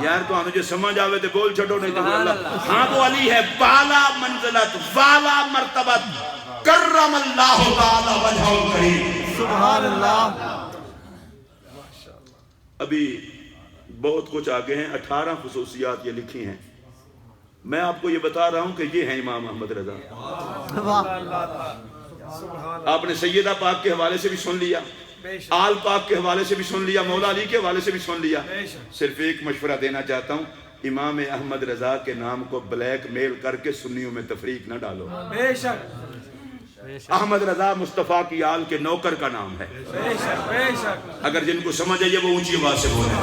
یار تو آنے جو سمجھ آوے تھے بول چھٹو نہیں تو اللہ. ہاں وہ علی ہے بالا منزلت والا مرتبت کرم اللہ تعالی وجہہ الکریم. سبحان اللہ. ابھی بہت کچھ آگے ہیں, 18 خصوصیات یہ لکھی ہیں. میں آپ کو یہ بتا رہا ہوں کہ یہ ہیں امام احمد رضا. آپ نے سیدہ پاک کے حوالے سے بھی سن لیا, آل پاک کے حوالے سے بھی سن لیا, مولا علی کے حوالے سے بھی سن لیا. صرف ایک مشورہ دینا چاہتا ہوں, امام احمد رضا کے نام کو بلیک میل کر کے سنیوں میں تفریق نہ ڈالو. بے شک احمد رضا مصطفیٰ کی آل کے نوکر کا نام ہے. بے شک بے شک. اگر جن کو سمجھ آئیے وہ اونچی آواز سے بولیں.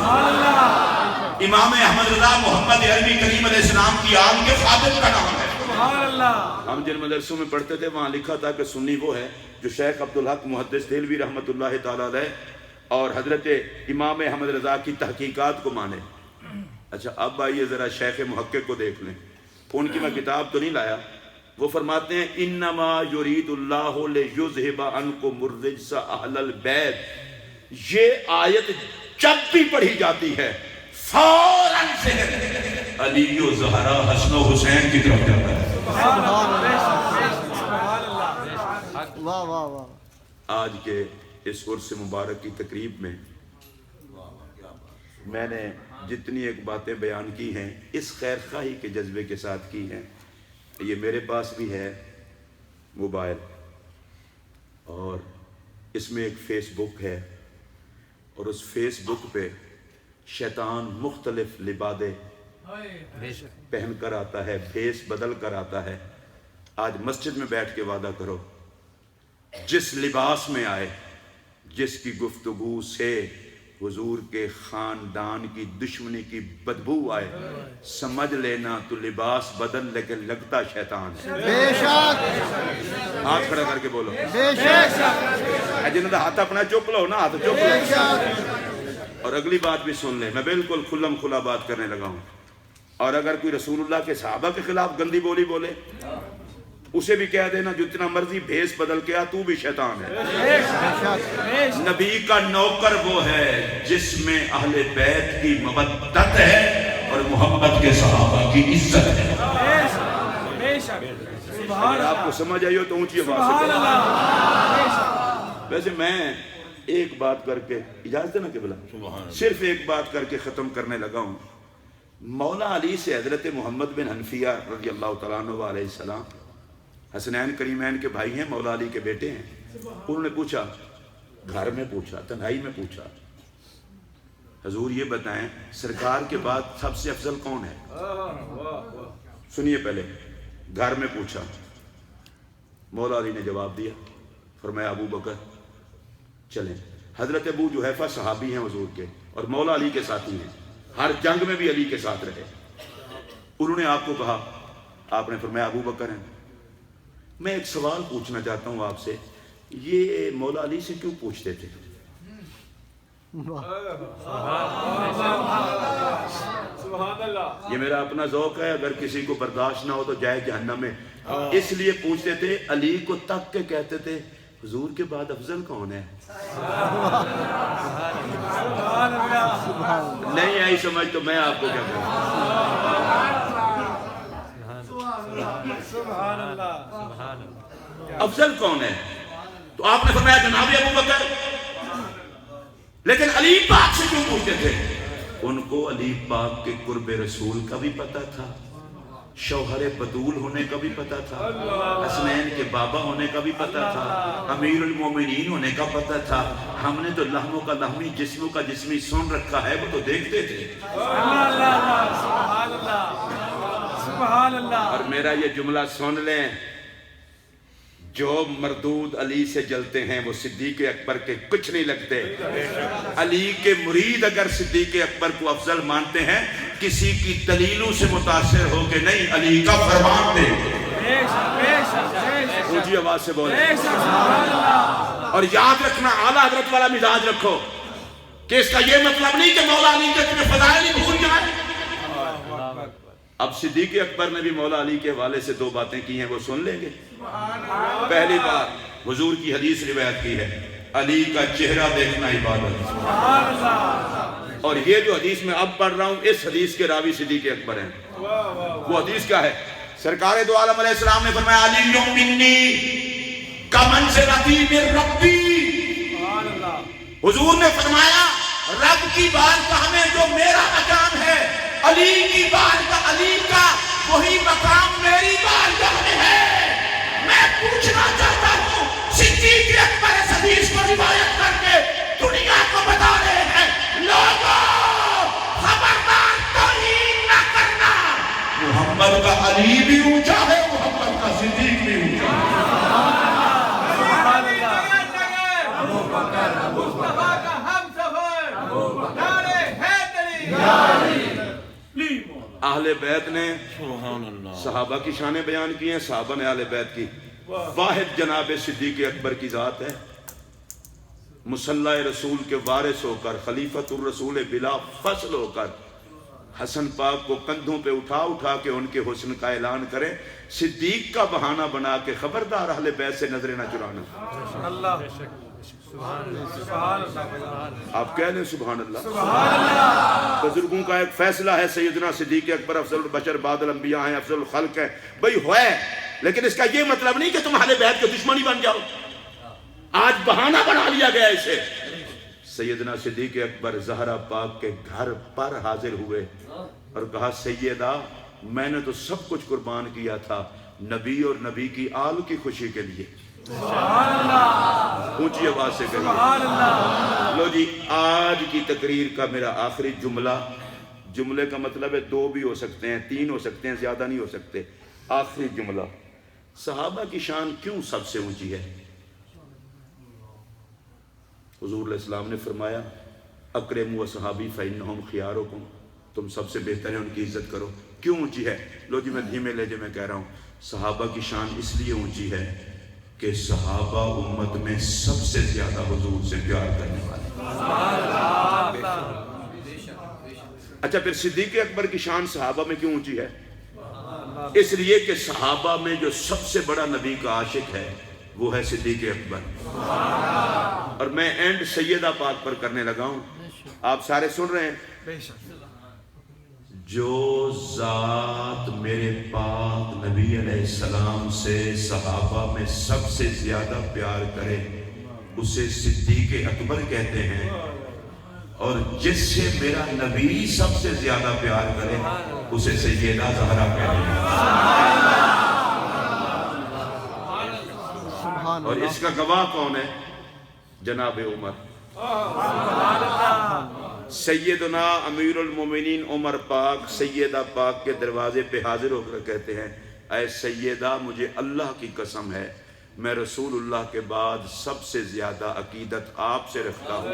امام احمد رضا محمد عربی کریم علیہ السلام کی آل کے خادم کا نام ہے. سبحان اللہ. ہم جن مدرسوں میں پڑھتے تھے وہاں لکھا تھا کہ سنی وہ ہے جو شیخ عبدالحق محدث دہلوی رحمۃ اللہ تعالیٰ علیہ اور حضرت امام احمد رضا کی تحقیقات کو مانے. اچھا اب آئیے ذرا شیخ محقق کو دیکھ لیں. ان کی میں کتاب تو نہیں لایا. وہ فرماتے ہیں انما یرید اللہ لیذھب عنکم الرجس اہل البیت. یہ آیت جب بھی پڑھی جاتی ہے فوراً سے علی و زہرا حسن و حسین کی طرف جاتا ہے. واہ واہ واہ. آج کے اس عرس مبارک کی تقریب میں میں نے جتنی ایک باتیں بیان کی ہیں اس خیر خواہی کے جذبے کے ساتھ کی ہیں. یہ میرے پاس بھی ہے موبائل اور اس میں ایک فیس بک ہے اور اس فیس بک پہ شیطان مختلف لبادے پہن کر آتا ہے, بھیس بدل کر آتا ہے. آج مسجد میں بیٹھ کے وعدہ کرو جس لباس میں آئے, جس کی گفتگو سے حضور کے خاندان کی دشمنی کی بدبو آئے, سمجھ لینا تو لباس بدل لیکن لگتا شیطان ہے. بے شک ہاتھ کھڑا کر کے بولو بے شک جنہوں نے ہاتھ اپنا چپ لو نا, ہاتھ چپ بے لو. شک. اور اگلی بات بھی سن لیں, میں بالکل کھلم کھلا بات کرنے لگا ہوں. اور اگر کوئی رسول اللہ کے صحابہ کے خلاف گندی بولی بولے اسے بھی کہہ دینا جتنا مرضی بھیس بدل کے آ تو بھی شیطان ہے. نبی کا نوکر وہ ہے جس میں اہل بیت کی مودت ہے اور محمد کے صحابہ کی عزت ہے. بے شک. اگر آپ کو سمجھ آئی ہو تو اونچی آواز سے بولو. ویسے میں ایک بات کر کے اجازت ہے نا قبلہ, صرف ایک بات کر کے ختم کرنے لگا ہوں. مولا علی سے حضرت محمد بن حنفیہ رضی اللہ تعالیٰ عنہ علیہ السلام حسنین کریمین کے بھائی ہیں, مولا علی کے بیٹے ہیں. انہوں نے پوچھا, گھر میں پوچھا, تنہائی میں پوچھا, حضور یہ بتائیں سرکار کے بعد سب سے افضل کون ہے؟ سنیے پہلے, گھر میں پوچھا. مولا علی نے جواب دیا, فرمایا ابو بکر. چلیں, حضرت ابو جحیفہ صحابی ہیں حضور کے اور مولا علی کے ساتھی ہیں, ہر جنگ میں بھی علی کے ساتھ رہے. انہوں نے آپ کو کہا, آپ نے فرمایا ابو بکر ہیں. میں ایک سوال پوچھنا چاہتا ہوں آپ سے, یہ مولا علی سے کیوں پوچھتے تھے؟ یہ میرا اپنا ذوق ہے, اگر کسی کو برداشت نہ ہو تو جائے جہنم میں. اس لیے پوچھتے تھے, علی کو تک کے کہتے تھے حضور کے بعد افضل کون ہے؟ نہیں آئی سمجھ تو میں آپ کو کیا کہوں. افضل کون ہے؟ تو آپ نے فرمایا جناب ابو بکر. لیکن علی پاک سے کیوں پوچھتے تھے؟ ان کو علی پاک کے قرب رسول کا بھی پتہ تھا, شوہر بطول ہونے کا بھی پتہ تھا, حسنین کے بابا ہونے کا بھی پتہ تھا, امیر المومنین ہونے کا پتہ تھا. ہم نے تو لحموں کا لحمی جسموں کا جسمی سن رکھا ہے, وہ تو دیکھتے تھے. سبحان اللہ. اور میرا یہ جملہ سن لیں، جو مردود علی سے جلتے ہیں وہ صدیق اکبر کے کچھ نہیں لگتے. علی کے مرید اگر صدیق اکبر کو افضل مانتے ہیں کسی کی دلیلوں سے متاثر ہو کے نہیں، علی کا فرمان دیں. بے شک بے شک بے شک اونچی آواز سے بولیں. بے شک. سبحان اللہ. اور یاد رکھنا اعلیٰ حضرت والا مزاج رکھو کہ اس کا یہ مطلب نہیں کہ مولا علی کے تمہیں فضائل ہی بھول جائے. اب صدیق اکبر نے بھی مولا علی کے حوالے سے 2 باتیں کی ہیں، وہ سن لیں گے. پہلی بات حضور کی حدیث روایت کی ہے، علی کا چہرہ دیکھنا عبادت. اور یہ جو حدیث میں اب پڑھ رہا ہوں اس حدیث کے راوی صدیق اکبر ہیں. وہ حدیث کیا ہے؟ سرکار دو عالم علیہ السلام نے فرمایا علی منی کمنزلتی من ربی. حضور نے فرمایا رب کی بارگاہ میں جو میرا مقام ہے، علی کی بارگاہ، علی کا وہی مقام میری بارگاہ میں ہے. میں پوچھنا چاہتا ہوں، صدیق اکبر اس حدیث کو روایت کر کے دنیا کو بتا رہے ہیں، لوگوں خبردار توہین نہ کرنا. محمد کا علی بھی اونچا ہے، محمد کا صدیق بھی اونچا ہے. اہل بیت نے صحابہ کی شانیں بیان کی ہیں، صحابہ نے اہل بیت کی. واحد جناب صدیق اکبر کی ذات ہے، مصلی رسول کے وارث ہو کر، خلیفۃ الرسول بلا فصل ہو کر حسن پاک کو کندھوں پہ اٹھا کے ان کے حسن کا اعلان کریں. صدیق کا بہانہ بنا کے خبردار اہل بیت سے نظریں نہ چرانا. آپ کہہ لیں سبحان اللہ. بزرگوں کا ایک فیصلہ ہے، سیدنا صدیق اکبر افضل البشر بعد الانبیاء ہیں، افضل الخلق ہیں. بھئی ہوئے، لیکن اس کا یہ مطلب نہیں کہ تم اہل بیت کے دشمنی بن جاؤ. آج بہانہ بنا لیا گیا اسے. سیدنا صدیق اکبر زہرا پاک کے گھر پر حاضر ہوئے اور کہا سیدہ میں نے تو سب کچھ قربان کیا تھا نبی اور نبی کی آل کی خوشی کے لیے. اونچی آواز سے کہیے. لو جی، آج کی تقریر کا میرا آخری جملے کا مطلب ہے 2 بھی ہو سکتے ہیں، 3 ہو سکتے ہیں، زیادہ نہیں ہو سکتے. آخری جملہ، صحابہ کی شان کیوں سب سے اونچی ہے؟ حضور علیہ السلام نے فرمایا اکرموا صحابی فإنہم خیارکم، تم سب سے بہتر ہیں، ان کی عزت کرو. کیوں اونچی ہے؟ لو جی میں دھیمے لہجے میں کہہ رہا ہوں. صحابہ کی شان اس لیے اونچی ہے کہ صحابہ امت میں سب سے زیادہ حضور سے پیار کرنے والے. اچھا پھر صدیق اکبر کی شان صحابہ میں کیوں اونچی ہے؟ اس لیے کہ صحابہ میں جو سب سے بڑا نبی کا عاشق ہے وہ ہے صدیق اکبر. اور میں اینڈ سیدہ پاک پر کرنے لگا ہوں. آپ سارے سن رہے ہیں؟ جو ذات میرے پاک نبی علیہ السلام سے صحابہ میں سب سے زیادہ پیار کرے اسے صدیق اکبر کہتے ہیں، اور جس سے میرا نبی سب سے زیادہ پیار کرے اسے سیدہ زہرا کہتے ہیں. اور اس کا گواہ کون ہے؟ جناب عمر. سیدنا امیر المومنین عمر پاک سیدہ پاک کے دروازے پہ حاضر ہو کر کہتے ہیں اے سیدہ مجھے اللہ کی قسم ہے میں رسول اللہ کے بعد سب سے زیادہ عقیدت آپ سے رکھتا ہوں،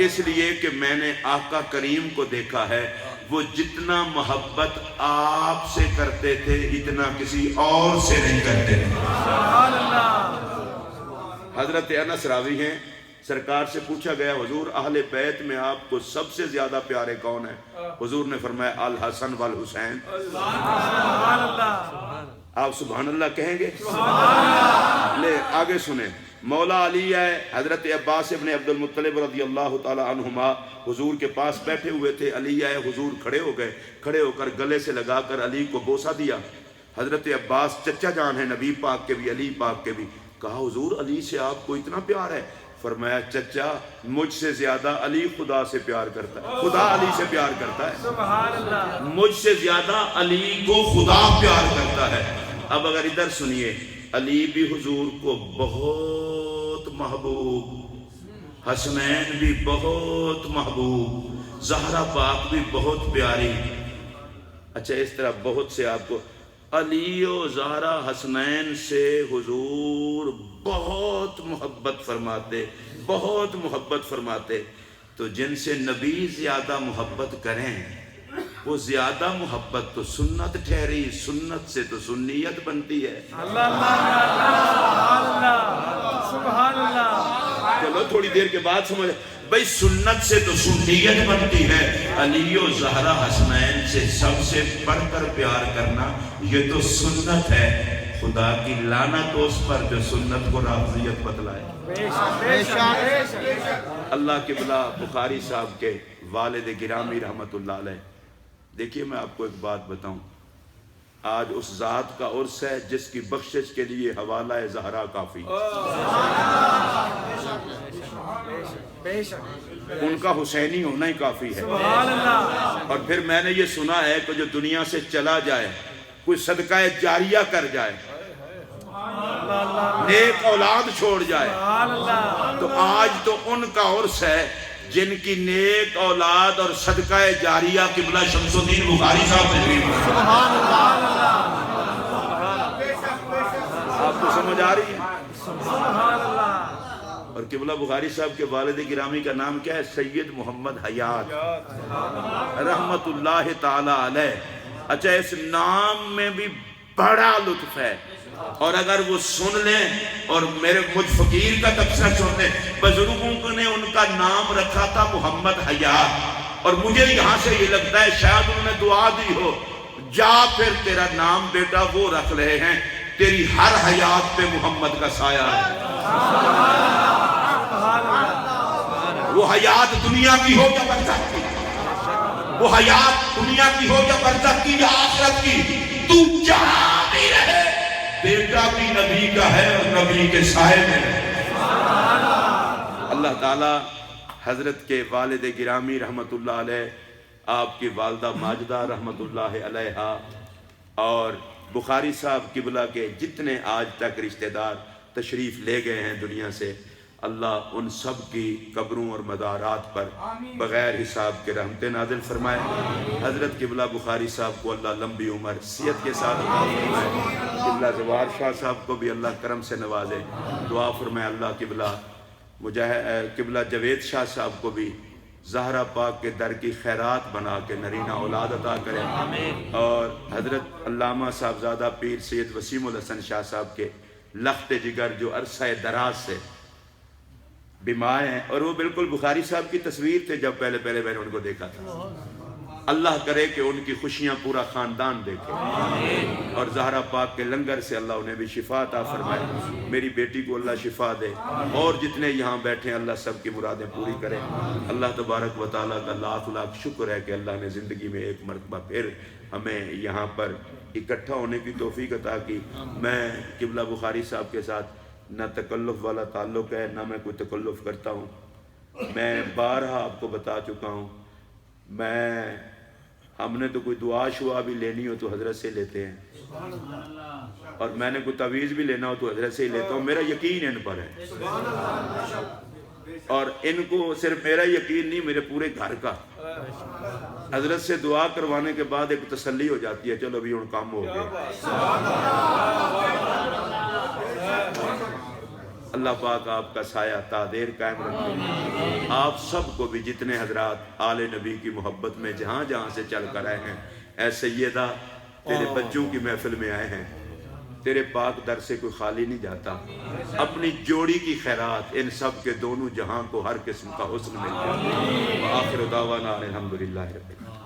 اس لیے کہ میں نے آقا کریم کو دیکھا ہے وہ جتنا محبت آپ سے کرتے تھے اتنا کسی اور سے نہیں کرتے تھے. حضرت انس راوی ہیں، سرکار سے پوچھا گیا حضور اہل بیت میں آپ کو سب سے زیادہ پیارے کون ہیں؟ حضور نے فرمایا الحسن والحسین. آپ سبحان اللہ کہیں گے؟ لے آگے سنیں. مولا علی ہے حضرت عباس ابن عبد المطلب رضی اللہ تعالی عنہما حضور کے پاس بیٹھے ہوئے تھے. علی ہے حضور کھڑے ہو گئے، کھڑے ہو کر گلے سے لگا کر علی کو بوسہ دیا. حضرت عباس چچا جان ہے نبی پاک کے بھی علی پاک کے بھی. کہا حضور علی سے آپ کو اتنا پیار ہے؟ فرمایا چچا مجھ سے زیادہ علی خدا سے پیار کرتا ہے، خدا علی سے پیار کرتا ہے. مجھ سے زیادہ علی کو خدا پیار کرتا ہے. اب اگر ادھر سنیے، علی بھی حضور کو بہت محبوب، حسنین بھی بہت محبوب، زہرا پاک بھی بہت پیاری. اچھا اس طرح بہت سے آپ کو علی و زہرا حسنین سے حضور بہت محبت فرماتے، بہت محبت فرماتے۔ تو جن سے نبی زیادہ محبت کریں وہ زیادہ محبت تو سنت ٹھہری، سنت سے تو سنیت بنتی ہے۔ اللہ اللہ سبحان اللہ۔ چلو تھوڑی دیر کے بعد سمجھ بھئی، سنت سے تو سنیت بنتی ہے۔ علی و زہرا حسنین سے سب سے بڑھ کر پیار کرنا یہ تو سنت ہے۔ خدا کی لعنت اس پر جو سنت کو رافضیت بتلائے۔ اللہ کے بلا بخاری صاحب کے والد گرامی رحمت اللہ علیہ، دیکھیے میں آپ کو ایک بات بتاؤں، آج اس ذات کا عرس ہے جس کی بخشش کے لیے حوالہ زہرا کافی، ان کا حسینی ہونا ہی کافی ہے۔ اور پھر میں نے یہ سنا ہے کہ جو دنیا سے چلا جائے، کوئی صدقہ جاریہ کر جائے، نیک اولاد چھوڑ جائے، تو آج تو ان کا عرس ہے جن کی نیک اولاد اور صدقہ جاریہ قبلہ شمس الدین بخاری صاحب تشریف لائے۔ سبحان اللہ۔ آپ کو سمجھ آ رہی ہے؟ اور قبلہ بخاری صاحب کے والد گرامی کا نام کیا ہے؟ سید محمد حیات رحمت اللہ تعالی علیہ۔ اچھا، اس نام میں بھی بڑا لطف ہے، اور اگر وہ سن لیں اور میرے مجھ فقیر کا تبصرہ سن لیں، بزرگوں نے ان کا نام رکھا تھا محمد حیات، اور مجھے یہاں سے یہ لگتا ہے شاید انہوں نے دعا دی ہو، جا پھر تیرا نام بیٹا وہ رکھ رہے ہیں، تیری ہر حیات پہ محمد کا سایہ ہے۔ وہ حیات دنیا کی ہو یا برزخ کی، وہ حیات دنیا کی ہو یا برزخ کی یا آخرت کی، تو جہاں بھی رہے بیٹا بھی نبی کا ہے اور نبی کے سائے میں ہے۔ اللہ تعالی حضرت کے والد گرامی رحمت اللہ علیہ، آپ کی والدہ ماجدہ رحمت اللہ علیہا، اور بخاری صاحب قبلہ کے جتنے آج تک رشتہ دار تشریف لے گئے ہیں دنیا سے، اللہ ان سب کی قبروں اور مزارات پر بغیر حساب کے رحمتیں نازل فرمائے۔ حضرت قبلہ بخاری صاحب کو اللہ لمبی عمر صحت کے ساتھ عطا فرمائے۔ قبلہ زوار شاہ صاحب کو بھی اللہ کرم سے نوازے، دعا فرمائے اللہ قبلہ قبلہ جوید شاہ صاحب کو بھی زہرا پاک کے در کی خیرات بنا کے نرینہ اولاد عطا کرے، اور حضرت علامہ صاحبزادہ پیر سید وسیم الحسن شاہ صاحب کے لخت جگر جو عرصہ دراز سے بیمار ہیں، اور وہ بالکل بخاری صاحب کی تصویر تھے جب پہلے میں نے ان کو دیکھا تھا۔ اللہ کرے کہ ان کی خوشیاں پورا خاندان دیکھے، اور زہرا پاک کے لنگر سے اللہ انہیں بھی شفا عطا فرمائے۔ میری بیٹی کو اللہ شفا دے، اور جتنے یہاں بیٹھے اللہ سب کی مرادیں پوری کرے۔ اللہ تبارک و تعالیٰ کا لاکھ لاکھ شکر ہے کہ اللہ نے زندگی میں ایک مرتبہ پھر ہمیں یہاں پر اکٹھا ہونے کی توفیق عطا کی۔ میں قبلہ بخاری صاحب کے ساتھ نہ تکلف والا تعلق ہے، نہ میں کوئی تکلف کرتا ہوں۔ میں بارہا آپ کو بتا چکا ہوں، ہم نے تو کوئی دعا شعا بھی لینی ہو تو حضرت سے لیتے ہیں، اور میں نے کوئی تعویذ بھی لینا ہو تو حضرت سے ہی لیتا ہوں۔ میرا یقین ان پر ہے، اور ان کو صرف میرا یقین نہیں، میرے پورے گھر کا۔ حضرت سے دعا کروانے کے بعد ایک تسلی ہو جاتی ہے، چلو ابھی ان کام ہو گیا۔ اللہ پاک آپ کا سایہ تا دیر قائم رکھے۔ آپ سب کو بھی جتنے حضرات آل نبی کی محبت میں جہاں جہاں سے چل کر آئے ہیں، اے سیدہ تیرے بچوں کی محفل میں آئے ہیں، تیرے پاک در سے کوئی خالی نہیں جاتا۔ اپنی جوڑی کی خیرات ان سب کے دونوں جہاں کو ہر قسم کا حسن مل جائے۔ وآخر دعوانا الحمدللہ رب العالمین۔